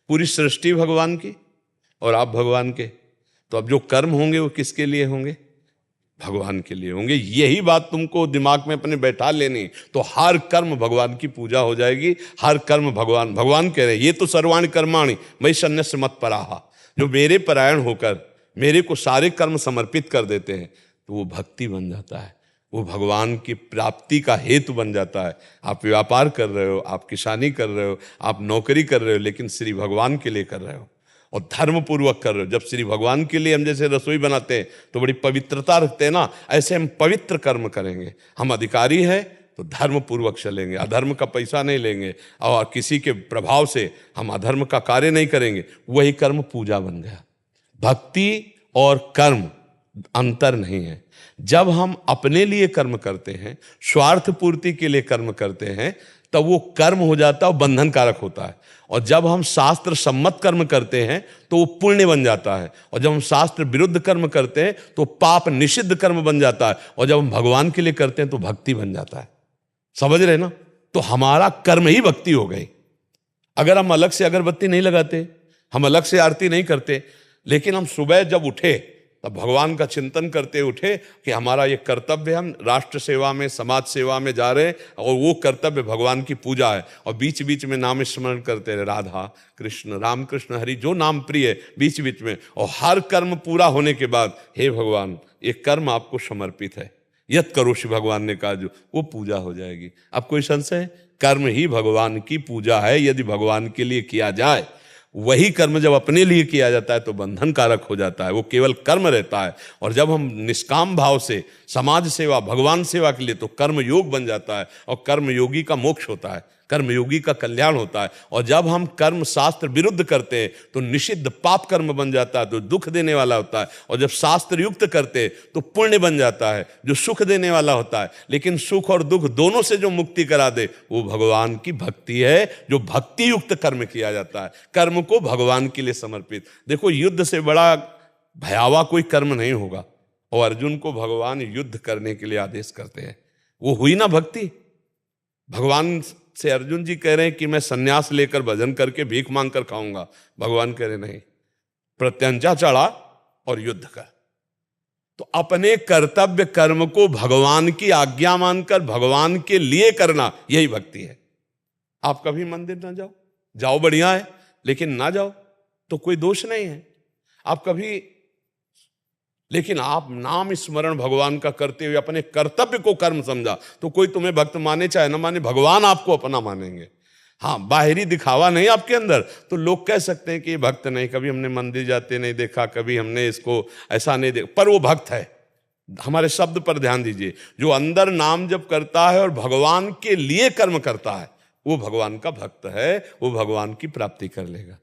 पूरी सृष्टि भगवान की और आप भगवान के। तो अब जो कर्म होंगे वो किसके लिए होंगे? भगवान के लिए होंगे। यही बात तुमको दिमाग में अपने बैठा लेनी, तो हर कर्म भगवान की पूजा हो जाएगी। हर कर्म भगवान, भगवान कह रहे हैं ये तो सर्वाणि कर्माणि मयि सन्न्यस्य मत्पराः। जो मेरे परायण होकर मेरे को सारे कर्म समर्पित कर देते हैं तो वो भक्ति बन जाता है, वो भगवान की प्राप्ति का हेतु बन जाता है। आप व्यापार कर रहे हो, आप किसानी कर रहे हो, आप नौकरी कर रहे हो, लेकिन श्री भगवान के लिए कर रहे हो और धर्म पूर्वक कर रहे हो। जब श्री भगवान के लिए हम जैसे रसोई बनाते हैं तो बड़ी पवित्रता रखते हैं ना, ऐसे हम पवित्र कर्म करेंगे। हम अधिकारी हैं तो धर्म पूर्वक चलेंगे, अधर्म का पैसा नहीं लेंगे और किसी के प्रभाव से हम अधर्म का कार्य नहीं करेंगे। वही कर्म पूजा बन गया। भक्ति और कर्म अंतर नहीं है। जब हम अपने लिए कर्म करते हैं, स्वार्थ पूर्ति के लिए कर्म करते हैं, तब वो कर्म हो जाता है और बंधन कारक होता है। और जब हम शास्त्र सम्मत कर्म करते हैं तो वो पुण्य बन जाता है। और जब हम शास्त्र विरुद्ध कर्म करते हैं तो पाप निषिद्ध कर्म बन जाता है। और जब हम भगवान के लिए करते हैं तो भक्ति बन जाता है। समझ रहे ना? तो हमारा कर्म ही भक्ति हो गई। अगर हम अलग से अगरबत्ती नहीं लगाते, हम अलग से आरती नहीं करते, लेकिन हम सुबह जब उठे तब भगवान का चिंतन करते उठे कि हमारा ये कर्तव्य, हम राष्ट्र सेवा में, समाज सेवा में जा रहे हैं और वो कर्तव्य भगवान की पूजा है। और बीच बीच में नाम स्मरण करते रहे, राधा कृष्ण, राम कृष्ण हरि, जो नाम प्रिय है बीच बीच में। और हर कर्म पूरा होने के बाद हे भगवान ये कर्म आपको समर्पित है, यत करोषि भगवान ने कहा, जो वो पूजा हो जाएगी। अब कोई संशय? कर्म ही भगवान की पूजा है। यदि भगवान के लिए किया जाए, वही कर्म जब अपने लिए किया जाता है तो बंधन कारक हो जाता है, वो केवल कर्म रहता है। और जब हम निष्काम भाव से समाज सेवा, भगवान सेवा के लिए, तो कर्म योग बन जाता है और कर्म योगी का मोक्ष होता है, कर्मयोगी का कल्याण होता है। और जब हम कर्म शास्त्र विरुद्ध करते हैं तो निषिद्ध पाप कर्म बन जाता है, तो दुख देने वाला होता है। और जब शास्त्र युक्त करते हैं तो पुण्य बन जाता है, जो सुख देने वाला होता है। लेकिन सुख और दुख दोनों से जो मुक्ति करा दे वो भगवान की भक्ति है, जो भक्ति युक्त कर्म किया जाता है, कर्म को भगवान के लिए समर्पित। देखो, युद्ध से बड़ा भयावह कोई कर्म नहीं होगा। और अर्जुन को भगवान युद्ध करने के लिए आदेश करते हैं, वो हुई ना भक्ति। भगवान से अर्जुन जी कह रहे हैं कि मैं सन्यास लेकर भजन करके भीख मांग कर खाऊंगा। भगवान कह रहे नहीं, प्रत्यंचा चढ़ा और युद्ध कर। तो अपने कर्तव्य कर्म को भगवान की आज्ञा मानकर भगवान के लिए करना, यही भक्ति है। आप कभी मंदिर ना जाओ, जाओ बढ़िया है, लेकिन ना जाओ तो कोई दोष नहीं है। आप कभी, लेकिन आप नाम स्मरण भगवान का करते हुए अपने कर्तव्य को कर्म समझा, तो कोई तुम्हें भक्त माने चाहे ना माने, भगवान आपको अपना मानेंगे। हाँ, बाहरी दिखावा नहीं आपके अंदर, तो लोग कह सकते हैं कि ये भक्त नहीं, कभी हमने मंदिर जाते नहीं देखा, कभी हमने इसको ऐसा नहीं देखा, पर वो भक्त है। हमारे शब्द पर ध्यान दीजिए, जो अंदर नाम जप करता है और भगवान के लिए कर्म करता है वो भगवान का भक्त है, वो भगवान की प्राप्ति कर लेगा।